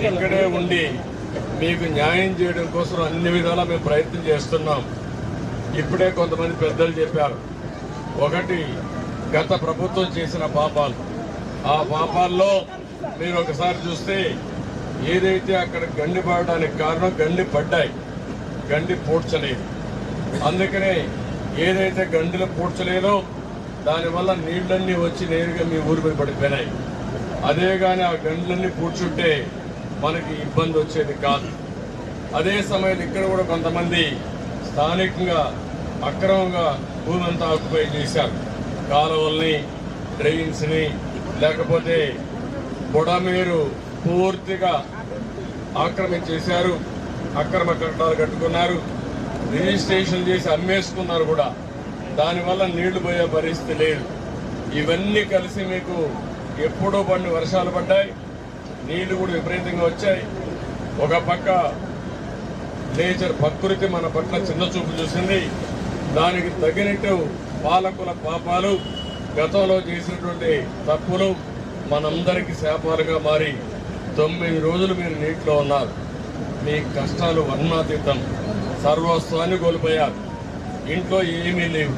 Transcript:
ఇక్కడే ఉండి మీకు న్యాయం చేయడం కోసం అన్ని విధాలా మేము ప్రయత్నం చేస్తున్నాం. ఇప్పుడే కొంతమంది పెద్దలు చెప్పారు, ఒకటి గత ప్రభుత్వం చేసిన పాపాలు. ఆ పాపాల్లో మీరు ఒకసారి చూస్తే ఏదైతే అక్కడ గండి పడడానికి కారణం గండి పడ్డాయి, గండి పూడ్చలేదు. అందుకనే ఏదైతే గండిలో పూడ్చలేదో దానివల్ల నీళ్లన్నీ వచ్చి నేరుగా మీ ఊరి మీద పడిపోయినాయి. అదే కానీ ఆ గండ్లన్నీ పూడ్చుంటే మనకి ఇబ్బంది వచ్చేది కాదు. అదే సమయంలో ఇక్కడ కూడా కొంతమంది స్థానికంగా అక్రమంగా భూమి అంతా ఆక్యుపై చేశారు. కాలువల్ని, డ్రైన్స్ని, లేకపోతే బుడమేరు పూర్తిగా ఆక్రమించేశారు. అక్రమ కట్టడాలు కట్టుకున్నారు, రిజిస్ట్రేషన్ చేసి అమ్మేసుకున్నారు కూడా. దానివల్ల నీళ్లు పోయే పరిస్థితి లేదు. ఇవన్నీ కలిసి మీకు ఎప్పుడో పడిన వర్షాలు పడ్డాయి, నీళ్లు కూడా విపరీతంగా వచ్చాయి. ఒక పక్క నేచర్ ప్రకృతి మన పట్ల చిన్న చూపు చూసింది. దానికి తగినట్టు పాలకుల పాపాలు, గతంలో చేసినటువంటి తప్పులు మనందరికీ శాపాలుగా మారి 9 రోజులు మీరు నీటిలో ఉన్నారు. మీ కష్టాలు వర్ణాతీతం. సర్వస్వాన్ని కోల్పోయారు, ఇంట్లో ఏమీ లేవు.